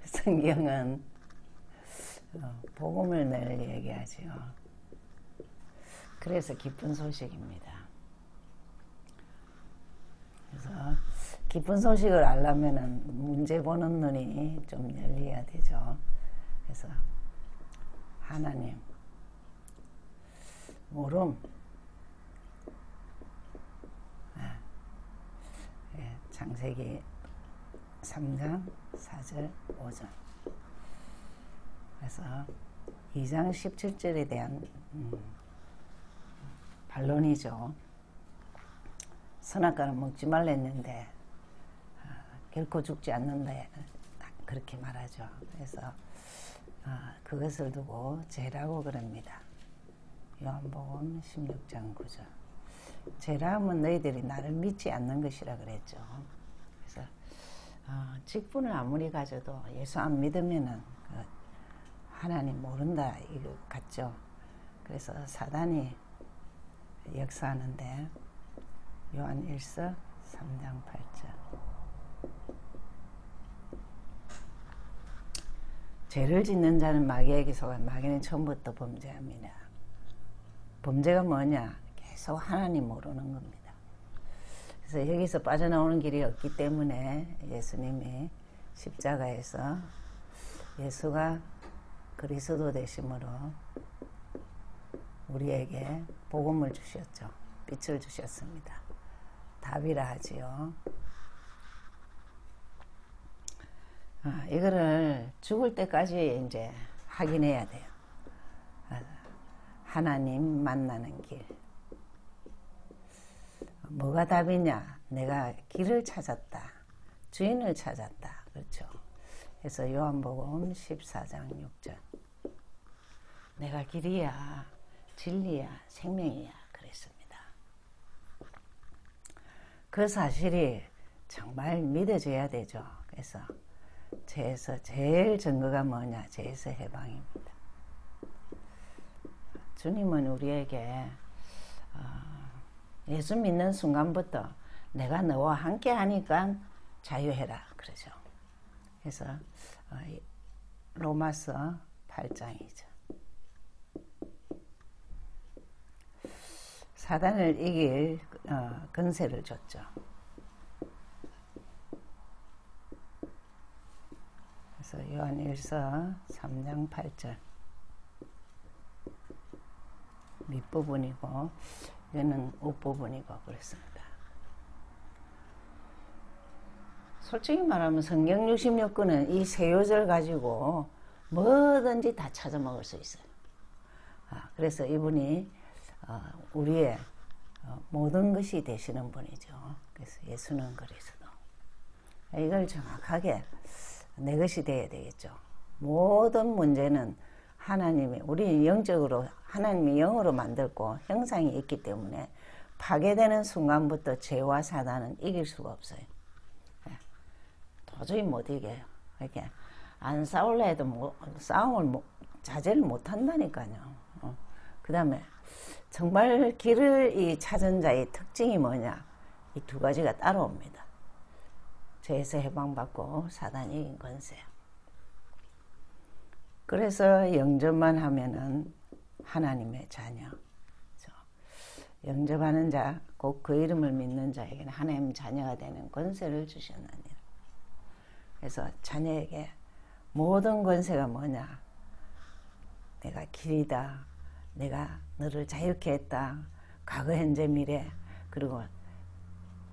성경은 복음을 늘 얘기하지요. 그래서 기쁜 소식입니다. 그래서 기쁜 소식을 알려면은 문제 보는 눈이 좀 열려야 되죠. 그래서 하나님, 모름, 창세기 3장 4절 5절. 그래서 2장 17절에 대한 반론이죠. 선악과는 먹지 말라 했는데 결코 죽지 않는다 그렇게 말하죠. 그래서 그것을 두고 죄라고 그럽니다. 요한복음 16장 9절. 죄라면 너희들이 나를 믿지 않는 것이라 그랬죠. 그래서 직분을 아무리 가져도 예수 안 믿으면은 하나님 모른다 이거 같죠. 그래서 사단이 역사하는데 요한 1서 3장 8절. 죄를 짓는 자는 마귀에게 속아 마귀는 처음부터 범죄합니다. 범죄가 뭐냐? 계속 하나님 모르는 겁니다. 그래서 여기서 빠져나오는 길이 없기 때문에 예수님이 십자가에서 예수가 그리스도 되심으로 우리에게 복음을 주셨죠. 빛을 주셨습니다. 답이라 하지요. 이거를 죽을 때까지 이제 확인해야 돼요. 하나님 만나는 길. 뭐가 답이냐? 내가 길을 찾았다. 주인을 찾았다. 그렇죠. 그래서 요한복음 14장 6절. 내가 길이야, 진리야, 생명이야. 그랬습니다. 그 사실이 정말 믿어져야 되죠. 그래서 죄에서 제일 증거가 뭐냐? 죄에서 해방입니다. 주님은 우리에게 예수 믿는 순간부터 내가 너와 함께 하니까 자유해라 그러죠. 그래서 로마서 8장이죠. 사단을 이길 권세를 줬죠. 그래서 요한일서 3장 8절 밑부분이고 이거는 윗부분이고 그렇습니다. 솔직히 말하면 성경 66권은 이 세 요절 가지고 뭐든지 다 찾아 먹을 수 있어요. 그래서 이분이 우리의 모든 것이 되시는 분이죠. 그래서 예수는 그리스도. 이걸 정확하게 내 것이 되어야 되겠죠. 모든 문제는 하나님이 우리 영적으로 하나님이 영으로 만들고 형상이 있기 때문에 파괴되는 순간부터 죄와 사단은 이길 수가 없어요. 도저히 못 이겨요. 이렇게 안 싸울라 해도 싸움을 자제를 못 한다니까요. 그 다음에 정말 길을 찾은 자의 특징이 뭐냐? 이 두 가지가 따라옵니다. 죄에서 해방받고 사단이 이긴 권세. 그래서 영접만 하면은 하나님의 자녀. 영접하는 자, 곧 그 이름을 믿는 자에게는 하나님 자녀가 되는 권세를 주셨느니라. 그래서 자녀에게 모든 권세가 뭐냐? 내가 길이다. 내가 너를 자유케 했다. 과거, 현재, 미래. 그리고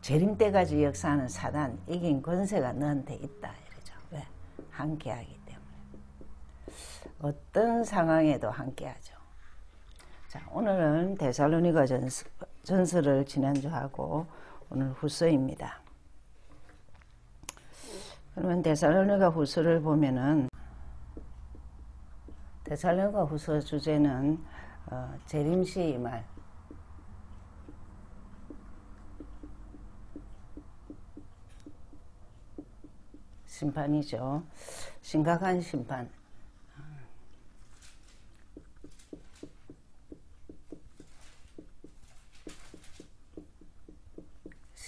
재림 때까지 역사하는 사단 이긴 권세가 너한테 있다. 이러죠. 왜? 함께하기 때문에. 어떤 상황에도 함께하죠. 자, 오늘은 데살로니가 전서를 지난주 하고 오늘 후서입니다. 그러면 데살로니가 후서를 보면은 데살로니가 후서 주제는 재림시 이 말. 심판이죠. 심각한 심판.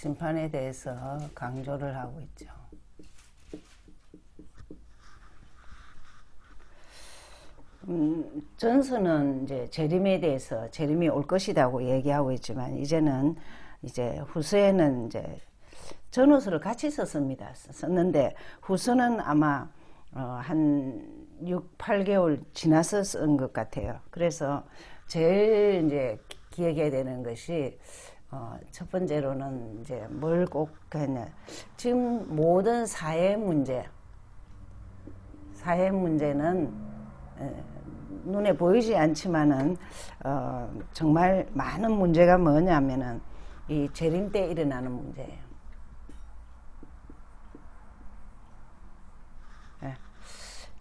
심판에 대해서 강조를 하고 있죠. 전서는 이제 재림에 대해서 재림이 올 것이라고 얘기하고 있지만 이제는 이제 후서에는 이제 전후서를 같이 썼는데 후서는 아마 한 6, 8개월 지나서 쓴 것 같아요. 그래서 제일 이제 기억해야 되는 것이 첫 번째로는 이제 뭘 꼭 했냐, 지금 모든 사회 문제는 눈에 보이지 않지만은 정말 많은 문제가 뭐냐면은 이 재림 때 일어나는 문제예요.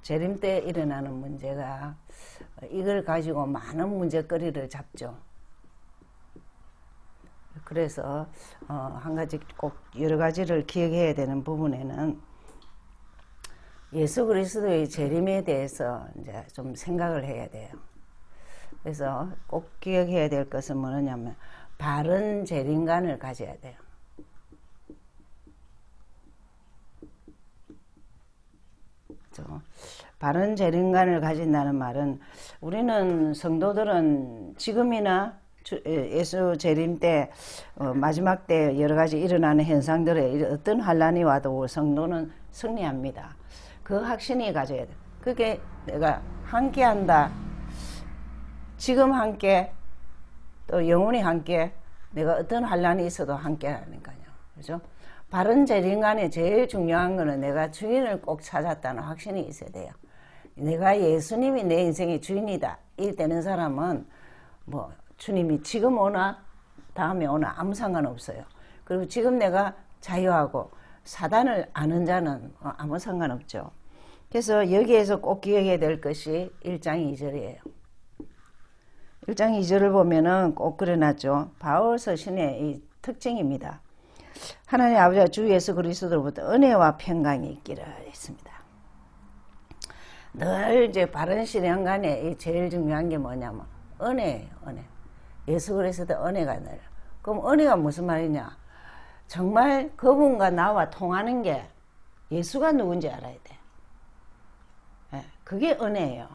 재림 때 일어나는 문제가 이걸 가지고 많은 문제거리를 잡죠. 그래서 한 가지 꼭 여러 가지를 기억해야 되는 부분에는 예수 그리스도의 재림에 대해서 이제 좀 생각을 해야 돼요. 그래서 꼭 기억해야 될 것은 뭐냐면 바른 재림관을 가져야 돼요. 그렇죠? 바른 재림관을 가진다는 말은 우리는 성도들은 지금이나 예수 재림 때 마지막 때 여러 가지 일어나는 현상들에 어떤 환란이 와도 성도는 승리합니다. 그 확신이 가져야 돼. 그게 내가 함께한다. 지금 함께 또 영원히 함께 내가 어떤 환란이 있어도 함께하니까요. 그죠? 바른 재림관에 제일 중요한 거는 내가 주인을 꼭 찾았다는 확신이 있어야 돼요. 내가 예수님이 내 인생의 주인이다. 이 되는 사람은 뭐 주님이 지금 오나 다음에 오나 아무 상관없어요. 그리고 지금 내가 자유하고 사단을 아는 자는 아무 상관없죠. 그래서 여기에서 꼭 기억해야 될 것이 1장 2절이에요. 1장 2절을 보면은 꼭 그려놨죠. 바울 서신의 이 특징입니다. 하나님 아버지와 주 예수 그리스도로부터 은혜와 평강이 있기를 했습니다. 늘 이제 바른 신앙간에 제일 중요한 게 뭐냐면 은혜예요. 은혜. 예수 그리스도 은혜가 늘. 그럼 은혜가 무슨 말이냐? 정말 그분과 나와 통하는 게 예수가 누군지 알아야 돼. 그게 은혜예요.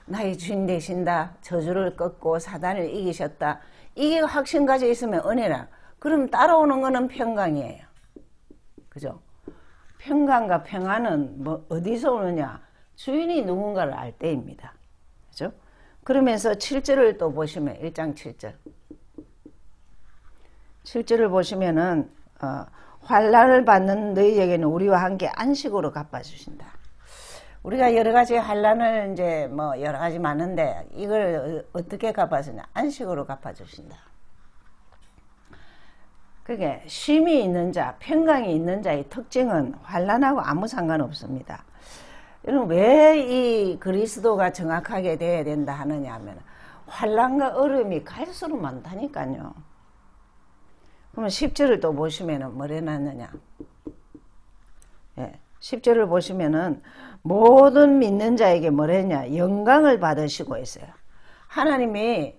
나의 주인 되신다. 저주를 꺾고 사단을 이기셨다. 이게 확신 가지고 있으면 은혜라. 그럼 따라오는 거는 평강이에요. 그죠? 평강과 평안은 뭐 어디서 오느냐? 주인이 누군가를 알 때입니다. 그죠? 그러면서 7절을 또 보시면 1장 7절. 7절을 보시면은 환난을 받는 너희에게는 우리와 함께 안식으로 갚아주신다. 우리가 여러 가지 환난을 이제 뭐 여러 가지 많은데 이걸 어떻게 갚아주냐? 안식으로 갚아주신다. 그게 쉼이 있는 자, 평강이 있는 자의 특징은 환난하고 아무 상관없습니다. 여러분 왜 이 그리스도가 정확하게 돼야 된다 하느냐 하면 환난과 어려움이 갈수록 많다니까요. 그러면 10절을 또 보시면은 뭐래 놨느냐? 10절을 보시면은 모든 믿는 자에게 뭐랬냐? 영광을 받으시고 있어요. 하나님이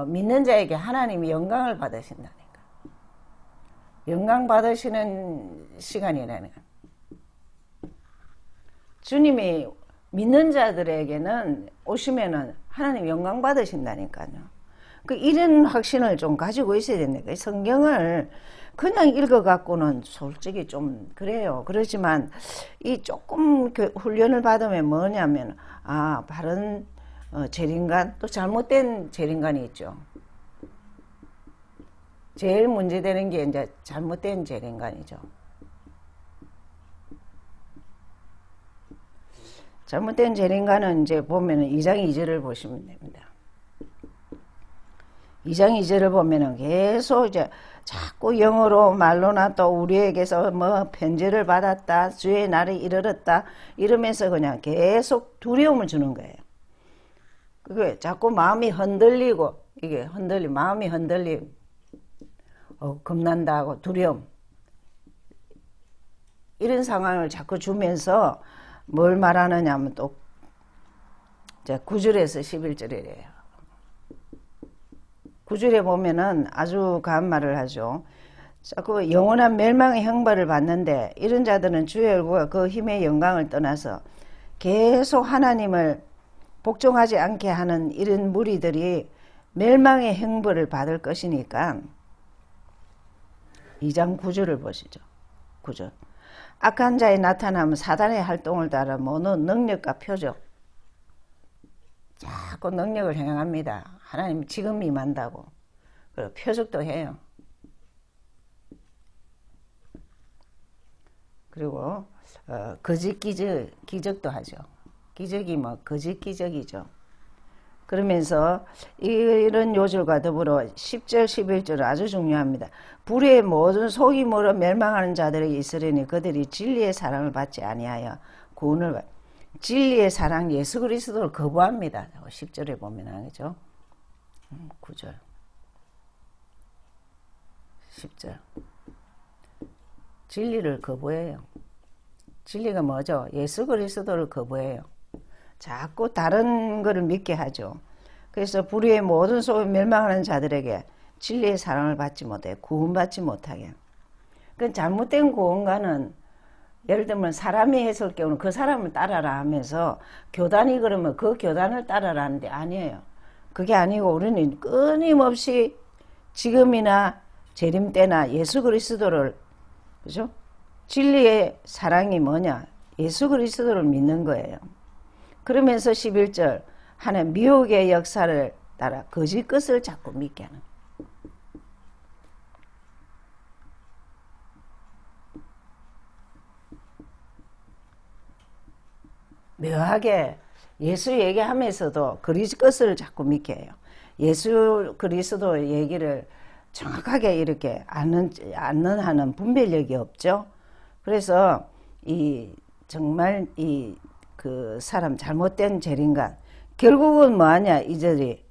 믿는 자에게 하나님이 영광을 받으신다니까. 영광 받으시는 시간이라는 주님이 믿는 자들에게는 오시면은 하나님 영광 받으신다니까요. 이런 확신을 좀 가지고 있어야 된다. 성경을 그냥 읽어갖고는 솔직히 좀 그래요. 그렇지만 이 조금 훈련을 받으면 뭐냐면 바른 재림관 또 잘못된 재림관이 있죠. 제일 문제되는 게 이제 잘못된 재림관이죠. 잘못된 재림관은 이제 보면은 2장 2절을 보시면 됩니다. 2장 2절을 보면은 계속 이제 자꾸 영어로 말로나 또 우리에게서 뭐 편지를 받았다, 주의 날이 이르렀다 이러면서 그냥 계속 두려움을 주는 거예요. 그게 자꾸 마음이 흔들리고 이게 마음이 흔들림, 겁난다 하고 두려움 이런 상황을 자꾸 주면서 뭘 말하느냐 하면 또 이제 9절에서 11절이래요. 9절에 보면은 아주 강한 말을 하죠. 자꾸 영원한 멸망의 형벌을 받는데, 이런 자들은 주의 얼굴과 그 힘의 영광을 떠나서 계속 하나님을 복종하지 않게 하는 이런 무리들이 멸망의 형벌을 받을 것이니까 2장 9절을 보시죠. 9절. 악한 자의 나타나면 사단의 활동을 따라 모든 능력과 표적, 자꾸 능력을 행합니다. 하나님 지금 임한다고. 그리고 표적도 해요. 그리고 거짓 기적도 하죠. 기적이 뭐 거짓 기적이죠. 그러면서 이런 요절과 더불어 10절 11절 아주 중요합니다. 불의의 모든 속이 멀어 멸망하는 자들에게 있으려니 그들이 진리의 사랑을 받지 아니하여 구원을 받. 진리의 사랑 예수 그리스도를 거부합니다. 10절에 보면 하죠. 9절 10절 진리를 거부해요. 진리가 뭐죠? 예수 그리스도를 거부해요. 자꾸 다른 것을 믿게 하죠. 그래서 불의의 모든 속에 멸망하는 자들에게 진리의 사랑을 받지 못해 구원받지 못하게. 그 잘못된 구원과는 예를 들면 사람이 했을 경우는 그 사람을 따라라 하면서 교단이 그러면 그 교단을 따라라 하는데 아니에요. 그게 아니고 우리는 끊임없이 지금이나 재림 때나 예수 그리스도를, 그죠? 진리의 사랑이 뭐냐? 예수 그리스도를 믿는 거예요. 그러면서 11절 하나님 미혹의 역사를 따라 거짓 것을 자꾸 믿게 하는. 묘하게 예수 얘기하면서도 거짓 것을 자꾸 믿게 해요. 예수 그리스도 얘기를 정확하게 이렇게 아는 하는 분별력이 없죠. 그래서 정말 그 사람 잘못된 재림관 결국은 뭐하냐 이들이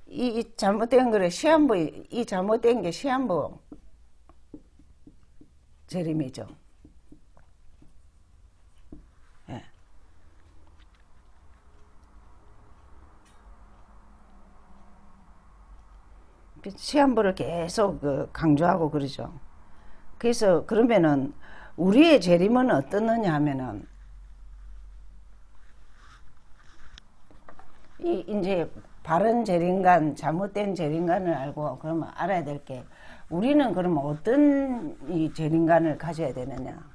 이 잘못된 거를 시한부, 이 잘못된 게 시한부 재림이죠. 예. 시한부를 계속 강조하고 그러죠. 그래서 그러면은 우리의 재림은 어떻느냐 하면은 이제 바른 재림관, 잘못된 재림관을 알고 그러면 알아야 될 게 우리는 그러면 어떤 이 재림관을 가져야 되느냐?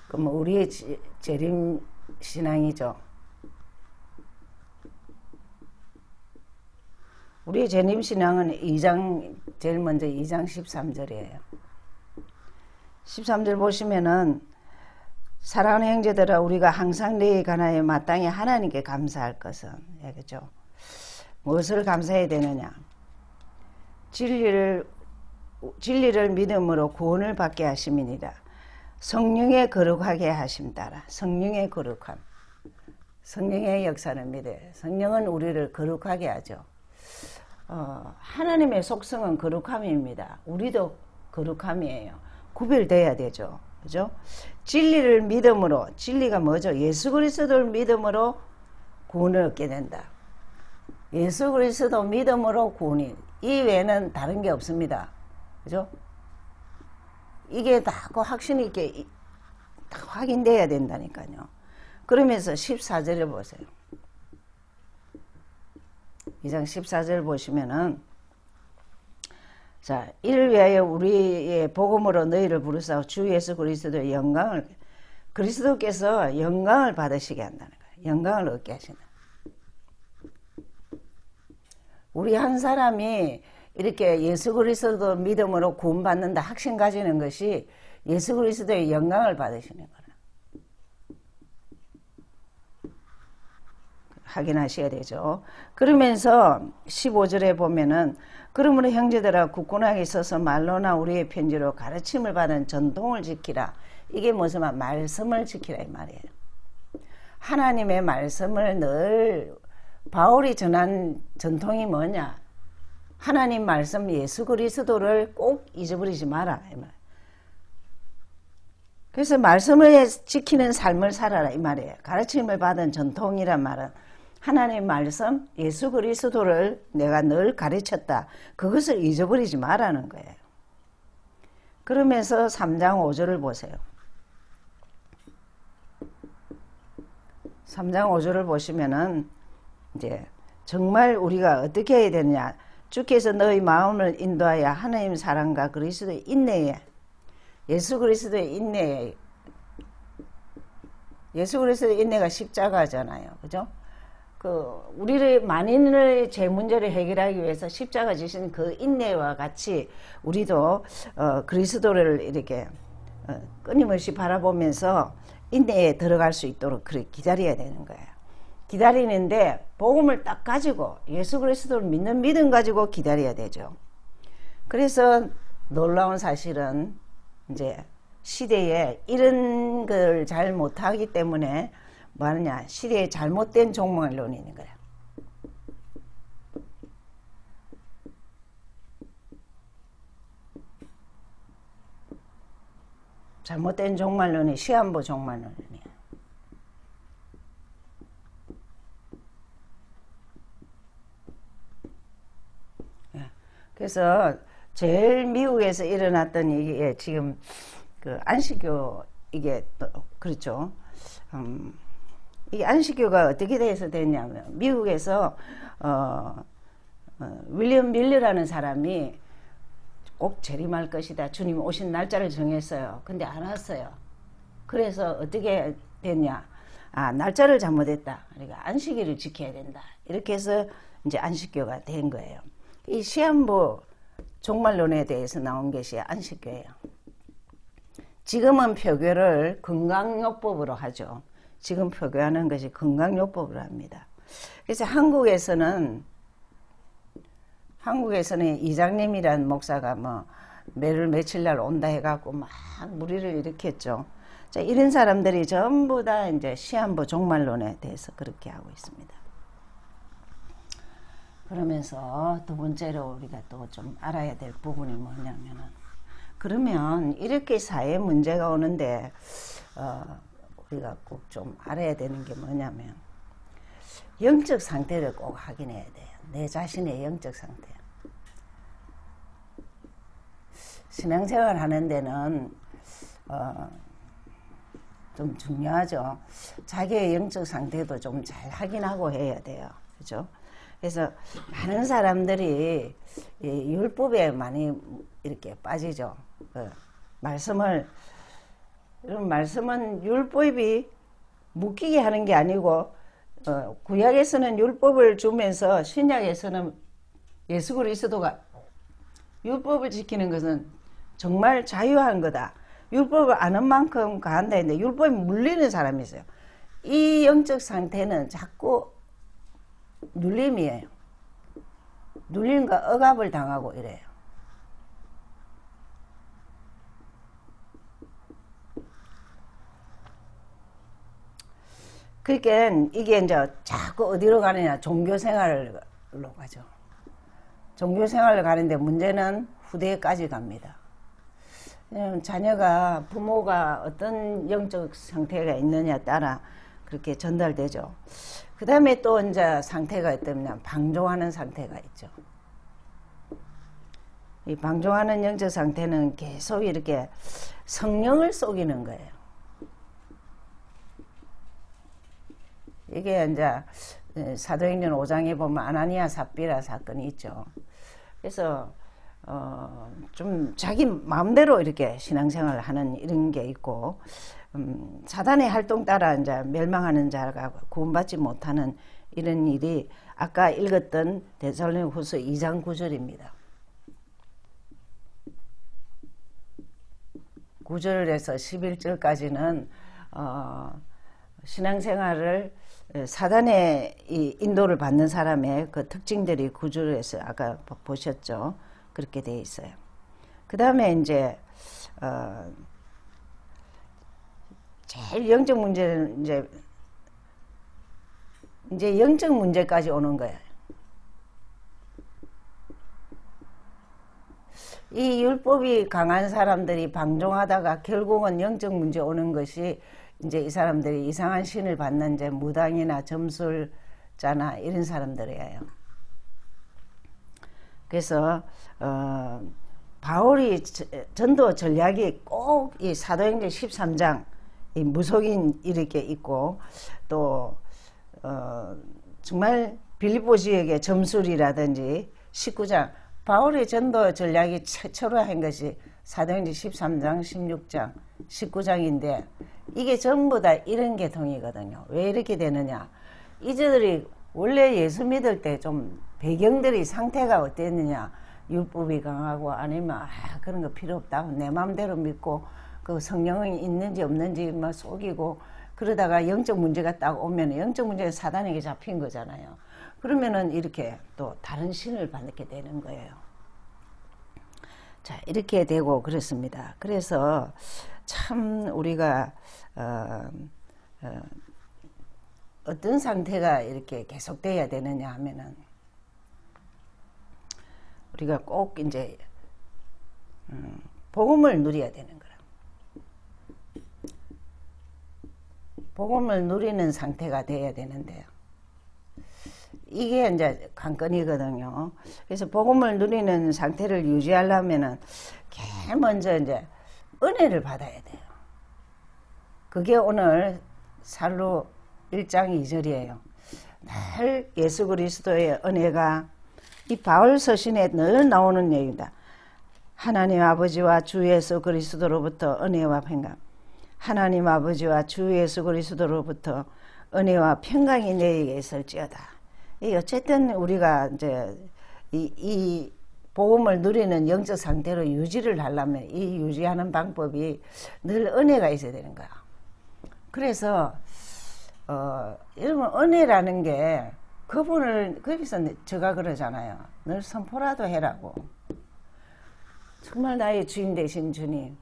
그러면 우리의 재림 신앙이죠. 우리의 재림 신앙은 2장 제일 먼저 2장 13절이에요. 13절 보시면은 사랑하는 형제들아 우리가 항상 너희에 관하여 마땅히 하나님께 감사할 것은 그죠? 무엇을 감사해야 되느냐? 진리를 믿음으로 구원을 받게 하심이니라. 성령의 거룩하게 하심 따라. 성령의 거룩함. 성령의 역사를 믿어요. 성령은 우리를 거룩하게 하죠. 하나님의 속성은 거룩함입니다. 우리도 거룩함이에요. 구별돼야 되죠. 그죠? 진리를 믿음으로, 진리가 뭐죠? 예수 그리스도를 믿음으로 구원을 얻게 된다. 예수 그리스도 믿음으로 구원이, 이 외에는 다른 게 없습니다. 그죠? 이게 다 그 확신 있게 다 확인돼야 된다니까요. 그러면서 14절을 보세요. 2장 14절 보시면은 자, 이를 위하여 우리의 복음으로 너희를 부르사 주 예수 그리스도의 영광을 그리스도께서 영광을 받으시게 한다는 거예요. 영광을 얻게 하신다. 우리 한 사람이 이렇게 예수 그리스도 믿음으로 구원받는다 확신 가지는 것이 예수 그리스도의 영광을 받으시는 거라. 확인하셔야 되죠. 그러면서 15절에 보면은 그러므로 형제들아 굳건하게 서서 말로나 우리의 편지로 가르침을 받은 전통을 지키라. 이게 무슨 말씀을 지키라 이 말이에요. 하나님의 말씀을 늘 바울이 전한 전통이 뭐냐? 하나님 말씀 예수 그리스도를 꼭 잊어버리지 마라 이 말. 그래서 말씀을 지키는 삶을 살아라 이 말이에요. 가르침을 받은 전통이란 말은 하나님의 말씀, 예수 그리스도를 내가 늘 가르쳤다. 그것을 잊어버리지 말라는 거예요. 그러면서 3장 5절을 보세요. 3장 5절을 보시면은 이제 정말 우리가 어떻게 해야 되느냐. 주께서 너희 마음을 인도하여 하나님 사랑과 그리스도의 인내에, 예수 그리스도의 인내에, 예수 그리스도의 인내가 십자가잖아요. 그죠? 우리를 만인의 제 문제를 해결하기 위해서 십자가 지신 그 인내와 같이 우리도 그리스도를 이렇게 끊임없이 바라보면서 인내에 들어갈 수 있도록 그렇게 기다려야 되는 거예요. 기다리는데 복음을 딱 가지고 예수 그리스도를 믿는 믿음 가지고 기다려야 되죠. 그래서 놀라운 사실은 이제 시대에 이런 걸 잘 못하기 때문에 뭐 하느냐, 시대에 잘못된 종말론이 있는 거야. 잘못된 종말론이 시한부 종말론이야. 그래서 제일 미국에서 일어났던 이게 지금 그 안식교 이게 또 그렇죠. 이 안식교가 어떻게 돼서 됐냐면 미국에서 윌리엄 밀러라는 사람이 꼭 재림할 것이다. 주님 오신 날짜를 정했어요. 근데 안 왔어요. 그래서 어떻게 됐냐? 날짜를 잘못했다. 그러니까 안식일을 지켜야 된다. 이렇게 해서 이제 안식교가 된 거예요. 이 시한부 종말론에 대해서 나온 것이 안식교예요. 지금은 표교를 건강요법으로 하죠. 지금 표교하는 것이 건강요법으로 합니다. 그래서 한국에서는 이장님이란 목사가 뭐 매를 며칠 날 온다 해갖고 막 무리를 일으켰죠. 자, 이런 사람들이 전부 다 이제 시한부 종말론에 대해서 그렇게 하고 있습니다. 그러면서 두 번째로 우리가 또 좀 알아야 될 부분이 뭐냐면은, 그러면 이렇게 사회 문제가 오는데 우리가 꼭 좀 알아야 되는 게 뭐냐면 영적 상태를 꼭 확인해야 돼요. 내 자신의 영적 상태. 신앙생활 하는 데는 좀 중요하죠. 자기의 영적 상태도 좀 잘 확인하고 해야 돼요. 그죠? 그래서 많은 사람들이 율법에 많이 이렇게 빠지죠. 말씀은 율법이 묶이게 하는 게 아니고, 구약에서는 율법을 주면서 신약에서는 예수 그리스도가 율법을 지키는 것은 정말 자유한 거다. 율법을 아는 만큼 가한다 했는데 율법에 물리는 사람이 있어요. 이 영적 상태는 자꾸 눌림이에요. 눌림과 억압을 당하고 이래요. 그러니까 이게 이제 자꾸 어디로 가느냐, 종교생활로 가죠. 종교생활로 가는데 문제는 후대까지 갑니다. 자녀가, 부모가 어떤 영적 상태가 있느냐에 따라 그렇게 전달되죠. 그 다음에 또 이제 상태가 있다면 방종하는 상태가 있죠. 이 방종하는 영적 상태는 계속 이렇게 성령을 속이는 거예요. 이게 이제 사도행전 5장에 보면 아나니아 삽비라 사건이 있죠. 그래서 좀 자기 마음대로 이렇게 신앙생활을 하는 이런 게 있고, 사단의 활동 따라 이제 멸망하는 자가 구원받지 못하는 이런 일이 아까 읽었던 데살로니가후서 2장 9절입니다. 9절에서 11절까지는 신앙생활을 사단의 이 인도를 받는 사람의 그 특징들이 9절에서 아까 보셨죠? 그렇게 돼 있어요. 그 다음에 이제 제일 영적 문제는 이제 영적 문제까지 오는 거예요. 이 율법이 강한 사람들이 방종하다가 결국은 영적 문제 오는 것이 이제 이 사람들이 이상한 신을 받는 이제 무당이나 점술자나 이런 사람들이에요. 그래서 바울이 전도 전략이 꼭 이 사도행전 13장 이 무속인 이렇게 있고 또 정말 빌립보 지역의 점술이라든지 19장 바울의 전도 전략이 최초로 한 것이 사도행전 13장, 16장, 19장인데 이게 전부 다 이런 계통이거든요. 왜 이렇게 되느냐? 이들이 원래 예수 믿을 때 좀 배경들이 상태가 어땠느냐? 율법이 강하고 아니면 그런 거 필요 없다. 내 마음대로 믿고 그 성령이 있는지 없는지 막 속이고 그러다가 영적 문제가 딱 오면 영적 문제가 사단에게 잡힌 거잖아요. 그러면은 이렇게 또 다른 신을 받게 되는 거예요. 자, 이렇게 되고 그렇습니다. 그래서 참 우리가 어떤 상태가 이렇게 계속돼야 되느냐 하면은 우리가 꼭 이제 복음을 누려야 되는 거라. 복음을 누리는 상태가 돼야 되는데요. 이게 이제 관건이거든요. 그래서 복음을 누리는 상태를 유지하려면은 제일 먼저 이제 은혜를 받아야 돼요. 그게 오늘 살로 1장 2절이에요. 늘 예수 그리스도의 은혜가 이 바울 서신에 늘 나오는 얘기다. 하나님 아버지와 주 예수 그리스도로부터 은혜와 평강. 하나님 아버지와 주 예수 그리스도로부터 은혜와 평강이 너희에게 있을지어다. 어쨌든 우리가 이제 이 복음을 누리는 영적 상태로 유지를 하려면 이 유지하는 방법이 늘 은혜가 있어야 되는 거야. 그래서 여러분 은혜라는 게 그분을 거기서 제가 그러잖아요. 늘 선포라도 해라고. 정말 나의 주인 되신 주님,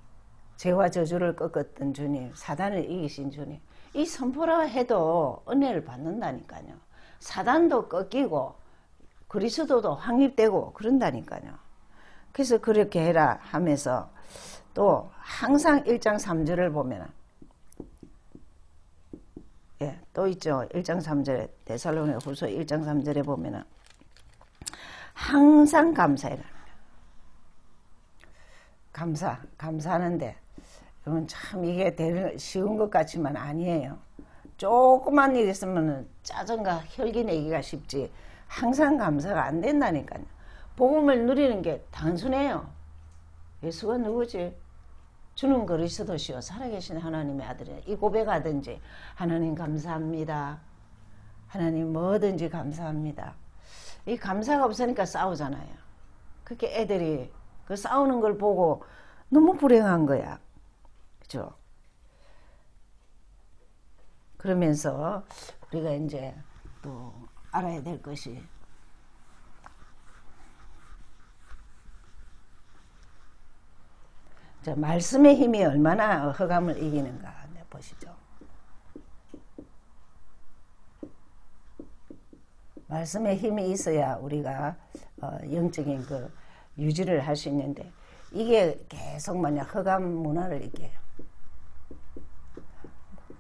죄와 저주를 꺾었던 주님, 사단을 이기신 주님, 이 선포라 해도 은혜를 받는다니까요. 사단도 꺾이고 그리스도도 확립되고 그런다니까요. 그래서 그렇게 해라 하면서 또 항상 1장 3절을 보면 또 있죠. 1장 3절에 데살로니가 후서 1장 3절에 보면은 항상 감사해라. 감사하는데 여러분 참 이게 쉬운 것 같지만 아니에요. 조그만 일 있으면 짜증과 혈기 내기가 쉽지 항상 감사가 안 된다니까요. 복음을 누리는 게 단순해요. 예수가 누구지? 주는 그리스도시요 살아계신 하나님의 아들이야. 이 고백하든지 하나님 감사합니다. 하나님 뭐든지 감사합니다. 이 감사가 없으니까 싸우잖아요. 그렇게 애들이 그 싸우는 걸 보고 너무 불행한 거야. 그죠? 그러면서 우리가 이제 또 알아야 될 것이 자, 말씀의 힘이 얼마나 흑암을 이기는가 보시죠. 말씀의 힘이 있어야 우리가 영적인 그 유지를 할 수 있는데 이게 계속 만약 흑암 문화를 이겨요.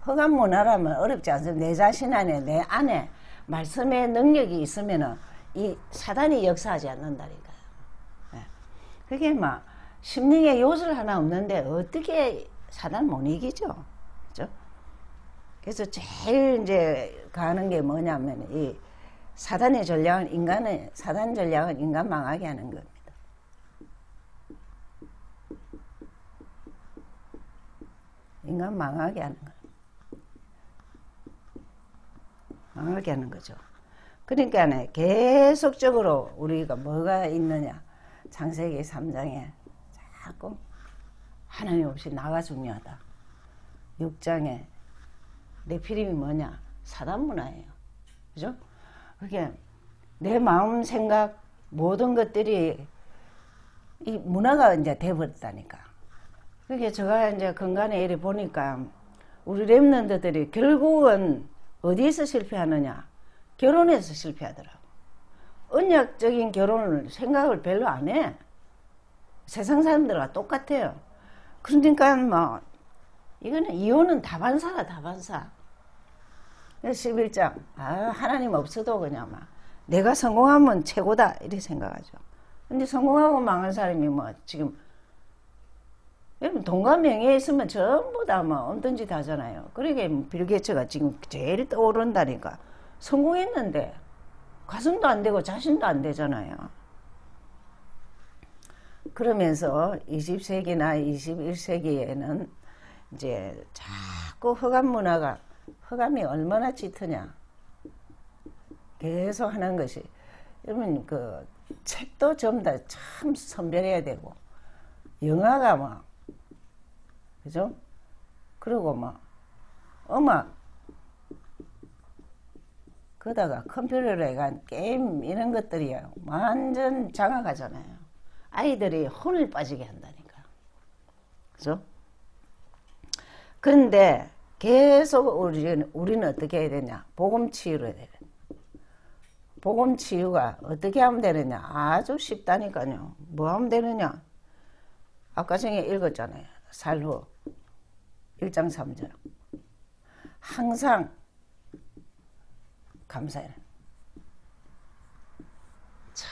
흑암 문화라면 어렵지 않습니다. 내 자신 안에 내 안에 말씀의 능력이 있으면은 이 사단이 역사하지 않는다니까요. 네. 그게 막 심령의 요술 하나 없는데 어떻게 사단 못 이기죠? 그죠? 그래서 제일 이제 가는 게 뭐냐면 이 사단 전략은 인간 망하게 하는 겁니다. 인간 망하게 하는 거예요. 망하게 하는 거죠. 그러니까 계속적으로 우리가 뭐가 있느냐. 창세기 3장에 자꾸 하나님 없이 나가 중요하다. 6장에 네피림이 뭐냐. 사단 문화예요. 그죠? 그게 내 마음 생각 모든 것들이 이 문화가 이제 돼버렸다니까. 그게 제가 이제 건강에 이래 보니까 우리 랩런트들이 결국은 어디에서 실패하느냐? 결혼에서 실패하더라고. 언약적인 결혼을 생각을 별로 안 해. 세상 사람들과 똑같아요. 그러니까 뭐 이거는 이혼은 다반사라 다반사. 11장 하나님 없어도 그냥 막 내가 성공하면 최고다 이렇게 생각하죠. 근데 성공하고 망한 사람이 뭐 지금 여러분 돈과 명예에 있으면 전부 다 뭐 엄든지 다잖아요. 그러니까 빌 게이츠가 지금 제일 떠오른다니까. 성공했는데 가슴도 안 되고 자신도 안 되잖아요. 그러면서 20세기나 21세기에는 이제 자꾸 흑암 문화가 흑암이 얼마나 짙으냐 계속 하는 것이 여러분 그 책도 전부 다 참 선별해야 되고 영화가 막 그죠? 그리고 막 음악 그러다가 컴퓨터로 해간 게임 이런 것들이 완전 장악하잖아요. 아이들이 혼을 빠지게 한다니까. 그죠? 그런데 계속 우리는 어떻게 해야 되냐? 복음 치유를 해야 돼. 복음 치유가 어떻게 하면 되느냐? 아주 쉽다니까요. 뭐 하면 되느냐? 아까 전에 읽었잖아요. 살후 1장 3절. 항상 감사해라. 참,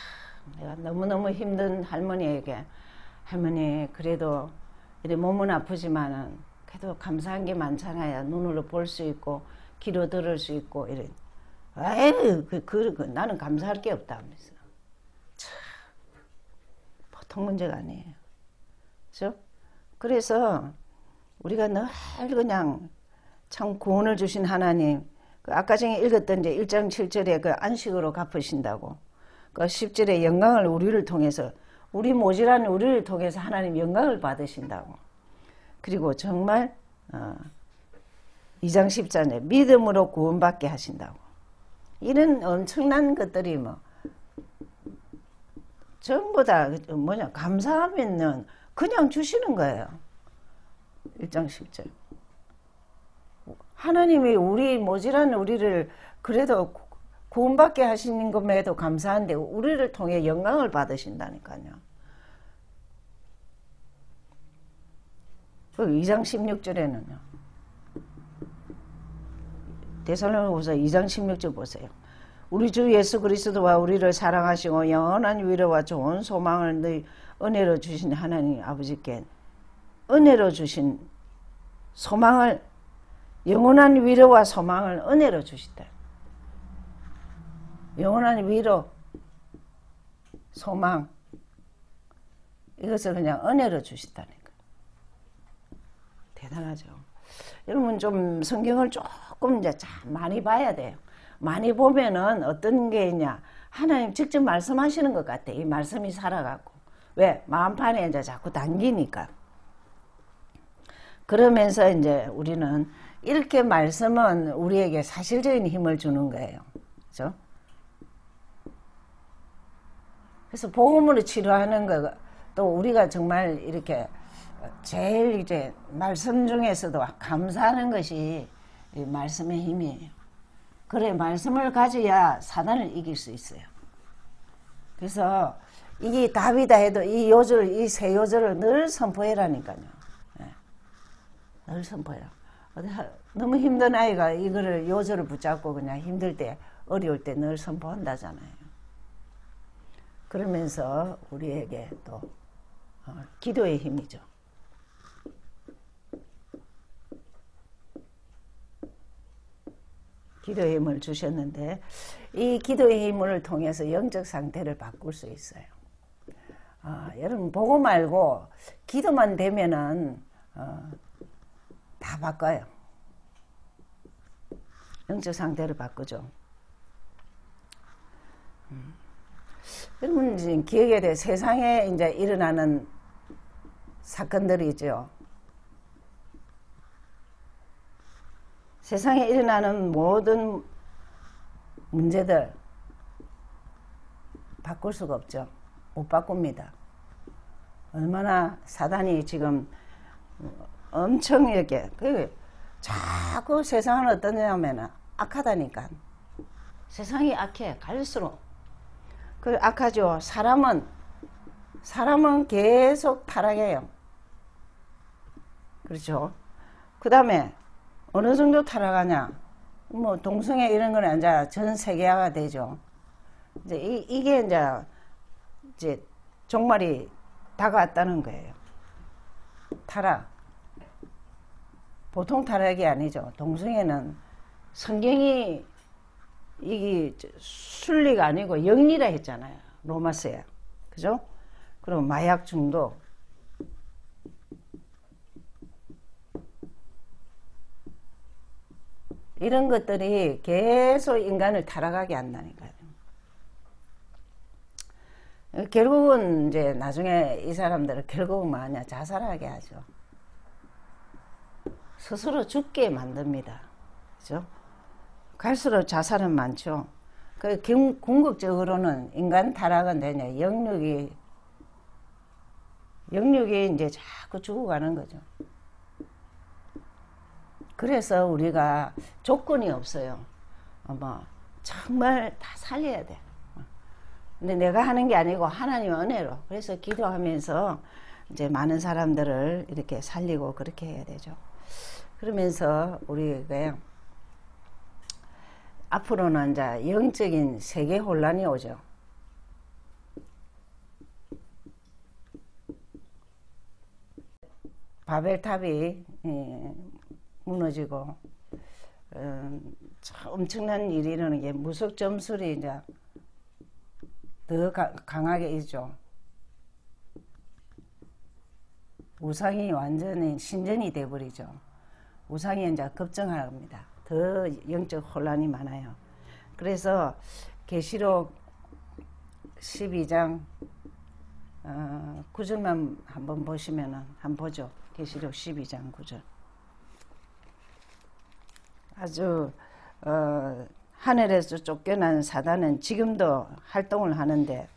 내가 너무너무 힘든 할머니에게 할머니 그래도 이래 몸은 아프지만은 그래도 감사한 게 많잖아요. 눈으로 볼 수 있고 귀로 들을 수 있고 이래. 에이 나는 감사할 게 없다 하면서 참 보통 문제가 아니에요. 그렇죠? 그래서 우리가 늘 그냥 참 구원을 주신 하나님 그 아까 전에 읽었던 이제 1장 7절에 그 안식으로 갚으신다고 그 10절에 영광을 우리를 통해서 우리 모질한 우리를 통해서 하나님 영광을 받으신다고 그리고 정말 2장 10절에 믿음으로 구원받게 하신다고 이런 엄청난 것들이 뭐 전부 다 뭐냐 감사하면은 그냥 주시는 거예요. 1장 10절 하나님이 우리 모질한 우리를 그래도 구원받게 하시는 것에도 감사한데 우리를 통해 영광을 받으신다니까요. 2장 16절에는요. 데살로니가후서 2장 16절 보세요. 우리 주 예수 그리스도와 우리를 사랑하시고 영원한 위로와 좋은 소망을 너희 은혜로 주신 하나님 아버지께 은혜로 주신 소망을 영원한 위로와 소망을 은혜로 주시다. 영원한 위로, 소망 이것을 그냥 은혜로 주시다니까. 대단하죠. 여러분 좀 성경을 조금 이제 참 많이 봐야 돼요. 많이 보면은 어떤 게 있냐. 하나님 직접 말씀하시는 것 같아. 이 말씀이 살아가고. 왜? 마음판에 이제 자꾸 당기니까. 그러면서 이제 우리는 이렇게 말씀은 우리에게 사실적인 힘을 주는 거예요. 그죠? 그래서 복음으로 치료하는 거, 또 우리가 정말 이렇게 제일 이제 말씀 중에서도 감사하는 것이 이 말씀의 힘이에요. 그래, 말씀을 가져야 사단을 이길 수 있어요. 그래서 이게 답이다 해도 이 요절, 이 세 요절을 늘 선포해라니까요. 네. 늘 선포해라. 너무 힘든 아이가 이거를 요절을 붙잡고 그냥 힘들 때, 어려울 때 늘 선포한다잖아요. 그러면서 우리에게 또 기도의 힘이죠. 기도의 힘을 주셨는데 이 기도의 힘을 통해서 영적 상태를 바꿀 수 있어요. 여러분 보고 말고 기도만 되면은 다 바꿔요. 영적 상태를 바꾸죠. 여러분 지금 기억에 대해 세상에 이제 일어나는 사건들이 있죠. 세상에 일어나는 모든 문제들 바꿀 수가 없죠. 못 바꿉니다. 얼마나 사단이 지금 엄청 이렇게 자꾸 세상은 어떠냐면 악하다니까. 세상이 악해 갈수록. 그리고 악하죠. 사람은 사람은 계속 타락해요. 그렇죠? 그 다음에 어느 정도 타락하냐? 뭐 동성애 이런 거는 이제 전 세계화가 되죠. 이제 이게 이제 종말이 다가왔다는 거예요. 타락. 보통 타락이 아니죠. 동성애는 성경이 이게 순리가 아니고 영리라 했잖아요. 로마서에. 그죠? 그리고 마약 중독. 이런 것들이 계속 인간을 타락하게 한다니까요. 결국은 이제 나중에 이 사람들은 결국은 뭐하냐? 자살하게 하죠. 스스로 죽게 만듭니다. 그죠? 갈수록 자살은 많죠. 그 궁극적으로는 인간 타락은 되냐? 영육이 이제 자꾸 죽어가는 거죠. 그래서 우리가 조건이 없어요. 정말 다 살려야 돼. 근데 내가 하는 게 아니고 하나님의 은혜로. 그래서 기도하면서 이제 많은 사람들을 이렇게 살리고 그렇게 해야 되죠. 그러면서 우리가 앞으로는 이제 영적인 세계 혼란이 오죠. 바벨탑이 무너지고 엄청난 일이 일어나는 게 무속 점술이 이제 더 강하게 있죠. 우상이 완전히 신전이 돼버리죠. 우상이 이제 급증합니다. 더 영적 혼란이 많아요. 그래서 계시록 12장 9절만 한번 보시면은 한번 보죠. 계시록 12장 9절. 아주 하늘에서 쫓겨난 사단은 지금도 활동을 하는데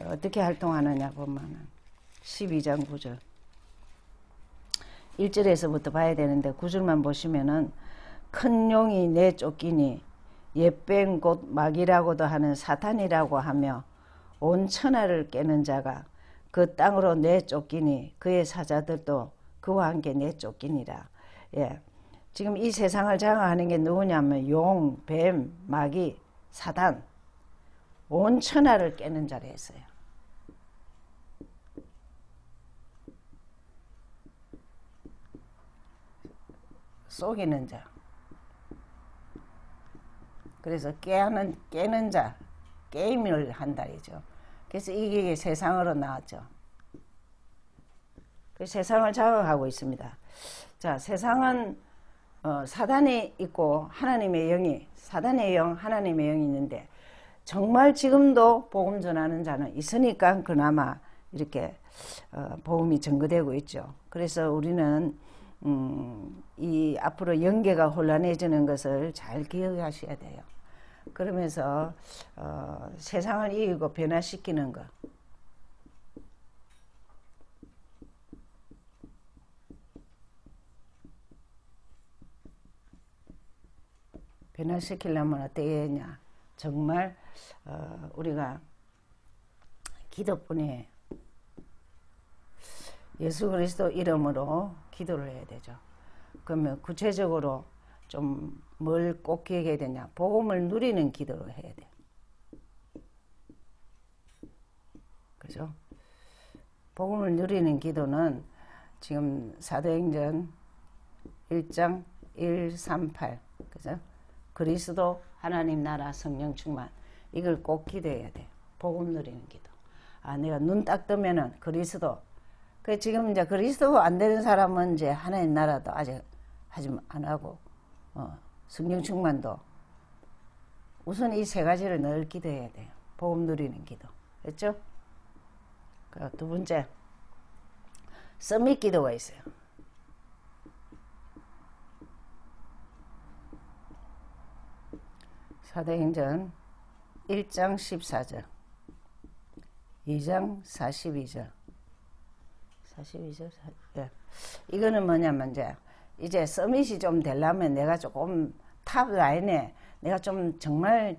어떻게 활동하느냐 보면은 12장 9절 1절에서부터 봐야 되는데 9절만 보시면은 큰 용이 내쫓기니 옛뱀 곧 마귀라고도 하는 사탄이라고 하며 온 천하를 깨는 자가 그 땅으로 내쫓기니 그의 사자들도 그와 함께 내쫓기니라. 예. 지금 이 세상을 장악하는 게 누구냐면 용, 뱀, 마귀, 사단 온 천하를 깨는 자라 했어요. 속이는 자. 그래서 깨는 자, 게임을 한다 이죠. 그래서 이게 세상으로 나왔죠. 그 세상을 장악하고 있습니다. 자, 세상은 사단이 있고 하나님의 영이, 사단의 영, 하나님의 영이 있는데 정말 지금도 복음 전하는 자는 있으니까 그나마 이렇게 복음이 전거되고 있죠. 그래서 우리는 이 앞으로 영계가 혼란해지는 것을 잘 기억하셔야 돼요. 그러면서 세상을 이기고 변화시키는 것. 변화시키려면 어떻게 하냐. 정말 우리가 기도뿐이에요. 예수 그리스도 이름으로 기도를 해야 되죠. 그러면 구체적으로 좀 뭘 꼭 기억해야 되냐. 복음을 누리는 기도를 해야 돼. 그죠? 복음을 누리는 기도는 지금 사도행전 1장 138 그죠? 그리스도 하나님 나라 성령 충만 이걸 꼭 기도해야 돼. 복음 누리는 기도. 내가 눈 딱 뜨면은 그리스도. 그 지금 이제 그리스도 안 되는 사람은 이제 하나님 나라도 아직 하지 안 하고 성령 충만도 우선 이 세 가지를 늘 기도해야 돼요. 복음 누리는 기도. 됐죠? 그 두 번째 서밋 기도가 있어요. 사도행전 1장 14절 2장 42절 42절 예. 이거는 뭐냐면 이제 서밋이 좀 되려면 내가 조금 탑 라인에 내가 좀 정말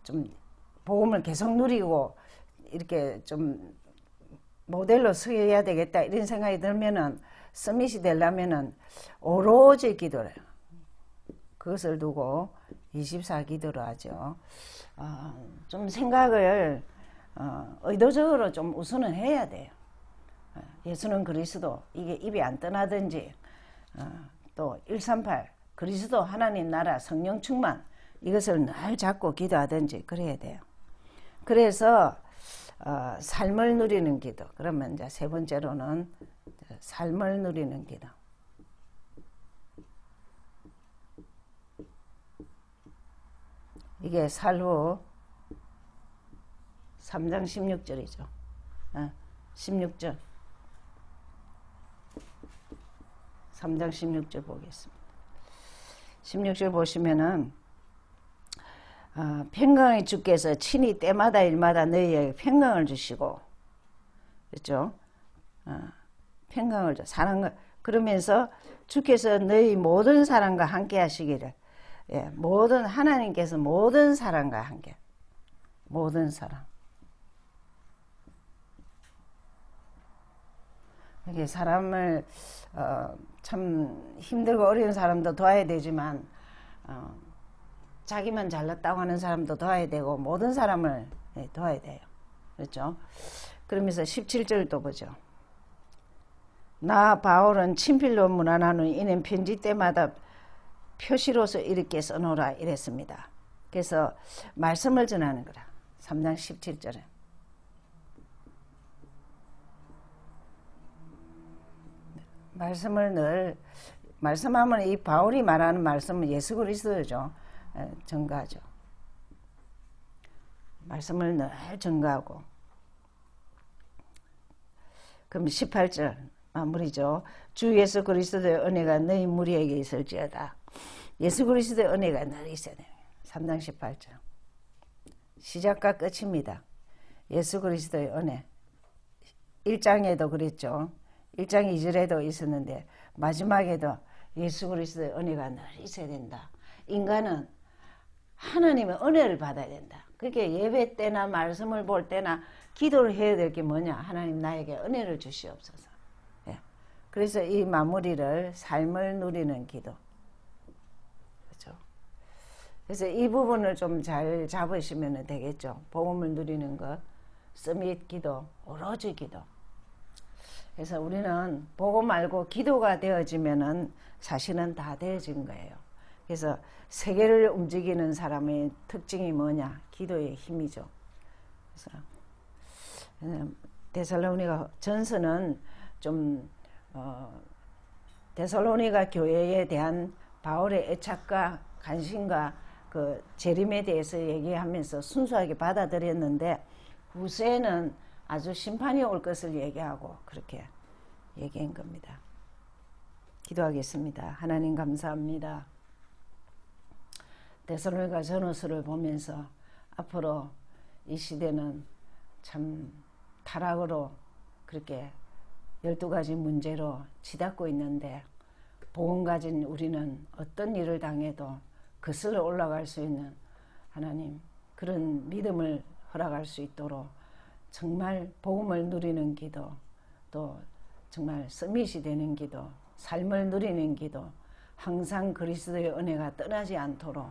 좀 복음을 계속 누리고 이렇게 좀 모델로 서야 되겠다 이런 생각이 들면은 서밋이 되려면은 오로지 기도를 그것을 두고 24기도로 하죠. 좀 생각을 의도적으로 좀 우선은 해야 돼요. 예수는 그리스도 이게 입이 안 떠나든지 또 138 그리스도 하나님 나라 성령 충만 이것을 늘 잡고 기도하든지 그래야 돼요. 그래서 삶을 누리는 기도. 그러면 이제 세 번째로는 삶을 누리는 기도. 이게 살후 3장 16절이죠. 16절. 3장 16절 보겠습니다. 16절 보시면은 평강의 주께서 친히 때마다 일마다 너희에게 평강을 주시고 그렇죠? 평강을 줘 사랑을 그러면서 주께서 너희 모든 사람과 함께 하시기를 모든 하나님께서 모든 사람과 함께 모든 사람 이게 사람을 참 힘들고 어려운 사람도 도와야 되지만 자기만 잘났다고 하는 사람도 도와야 되고 모든 사람을 도와야 돼요. 그렇죠? 그러면서 17절도 보죠. 나 바울은 친필로 문안하노니 이는 편지 때마다 표시로서 이렇게 써놓으라 이랬습니다. 그래서 말씀을 전하는 거라. 3장 17절에 말씀을 늘 말씀하면 이 바울이 말하는 말씀은 예수 그리스도죠. 증거하죠. 말씀을 늘 증거하고 그럼 18절 마무리죠. 주 예수 그리스도의 은혜가 너희 무리에게 있을지어다. 예수 그리스도의 은혜가 늘 있어야 돼요. 3장 18절 시작과 끝입니다. 예수 그리스도의 은혜 1장에도 그랬죠. 1장 2절에도 있었는데 마지막에도 예수 그리스도의 은혜가 늘 있어야 된다. 인간은 하나님의 은혜를 받아야 된다. 그게 예배 때나 말씀을 볼 때나 기도를 해야 될 게 뭐냐. 하나님 나에게 은혜를 주시옵소서. 그래서 이 마무리를 삶을 누리는 기도. 그렇죠? 그래서 이 부분을 좀 잘 잡으시면 되겠죠. 복음을 누리는 것, 서밋 기도, 오로지 기도. 그래서 우리는 복음 알고 기도가 되어지면은 사실은 다 되어진 거예요. 그래서 세계를 움직이는 사람의 특징이 뭐냐? 기도의 힘이죠. 그래서 데살로니가 전서는 좀 데살로니가 교회에 대한 바울의 애착과 관심과 그 재림에 대해서 얘기하면서 순수하게 받아들였는데 후세는 아주 심판이 올 것을 얘기하고 그렇게 얘기한 겁니다. 기도하겠습니다. 하나님 감사합니다. 데살로니가 전후서를 보면서 앞으로 이 시대는 참 타락으로 그렇게 12가지 문제로 치닫고 있는데 복음 가진 우리는 어떤 일을 당해도 거슬러 올라갈 수 있는 하나님 그런 믿음을 허락할 수 있도록 정말 복음을 누리는 기도 또 정말 서밋이 되는 기도 삶을 누리는 기도 항상 그리스도의 은혜가 떠나지 않도록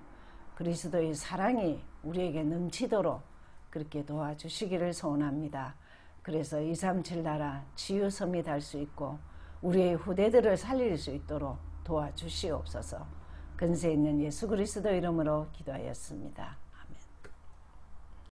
그리스도의 사랑이 우리에게 넘치도록 그렇게 도와주시기를 소원합니다. 그래서 237 나라 치유 서밋할 수 있고 우리의 후대들을 살릴 수 있도록 도와주시옵소서. 근세 있는 예수 그리스도 이름으로 기도하였습니다.